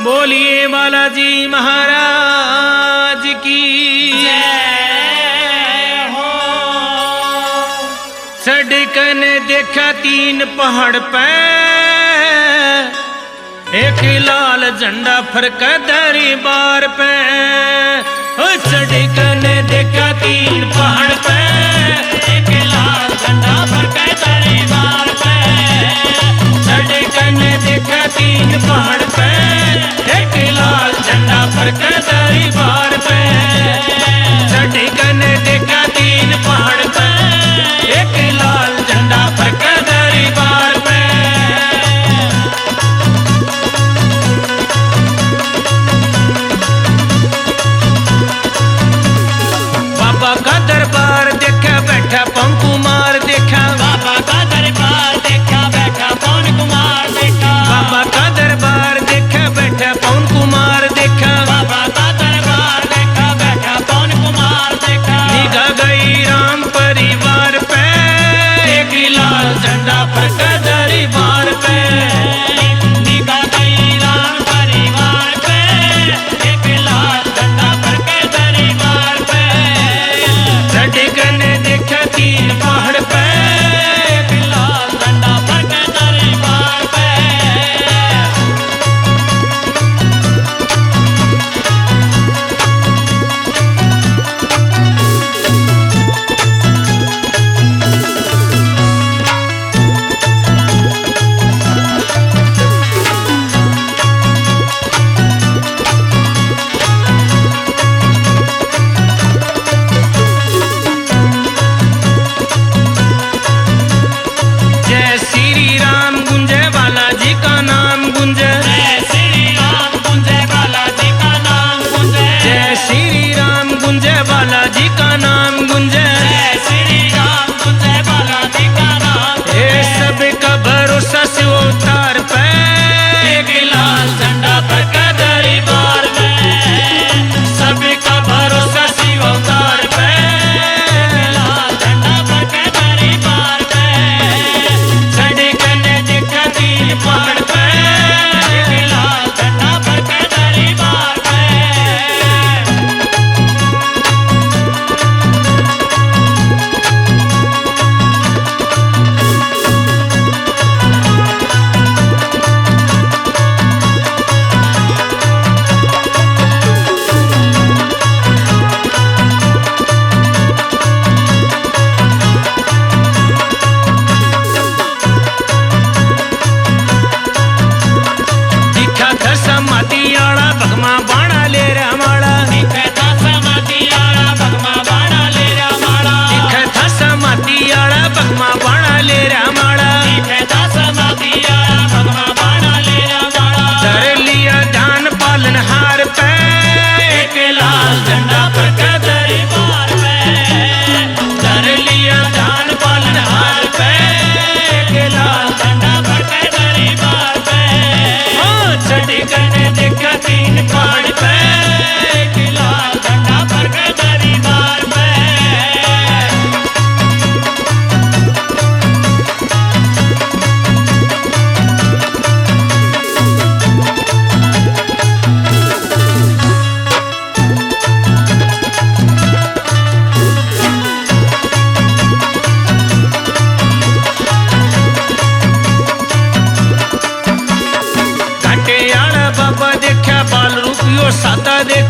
बोलिए बालाजी महाराज की जय हो। सड़कन देखा 3 पहाड़ पे एक लाल झंडा फरका दरबार पे। सड़कन देखा 3 पहाड़ पे एक लाल झंडा फरका दरबार पे। सड़कन देखा 3 पहाड़ पे एक लाल झंडा फरका दरबार पे। सड़कन देखा 3 पहाड़ पे एक लाल झंडा फरका दरबार पे। बाबा का दरबार देखा बैठा पवन कुमार देखा। बाबा का दरबार देखा बैठा पवन कुमार देखा। बाबा का दरबार देखा बैठा पवन कुमार देखा। बाबा का दरबार देखा बैठा पवन कुमार देखा। निगाह गई राम परिवार पे एक लाल झंडा फरका दरबार पे। निगाह गई राम परिवार पे एक लाल झंडा फरका दरबार पे। सड़कन देखा 3 पहाड़ पे एक लाल झंडा फरका दरबार पे। जय श्री राम गुंजे बालाजी का नाम गुंजे। जय श्री राम गुंजे बालाजी का नाम गुंजे। जय श्री राम गुंजे बालाजी का नाम गुंजे। जय श्री राम गुंजे बालाजी का नाम। ये सब का भरोसा से अवतार पे एक लाल झंडा फरका दरबार में। सबका भरोसा शिव अवतार पे। लाल झंडा फरका दरबार में। सड़कन देखा 3 पहाड़ पे एक लाल झंडा फरका दरबार में। दिखा था समाधि आड़ा भगमा बाणा ले रमाड़ा। दिखता समाधि आला भगमा बाणा ले रामाड़ा। दिखा था समाधि आड़ा भगमा बाणा ले रमाड़ा। दिखता समाधि आला भगमा बाणा ले रामाड़ा। कर लिया दान पालन हार पे एक लाल झंडा फरका दरबार में। कर लिया दान पालन हार पे एक लाल झंडा फरका दरबार में। सड़कन देखा 3 पहाड़ पे एक लाल झंडा फरका दरबार में। घाटे आड़ा बाबा देखा बाल रूपियो सादा देखा।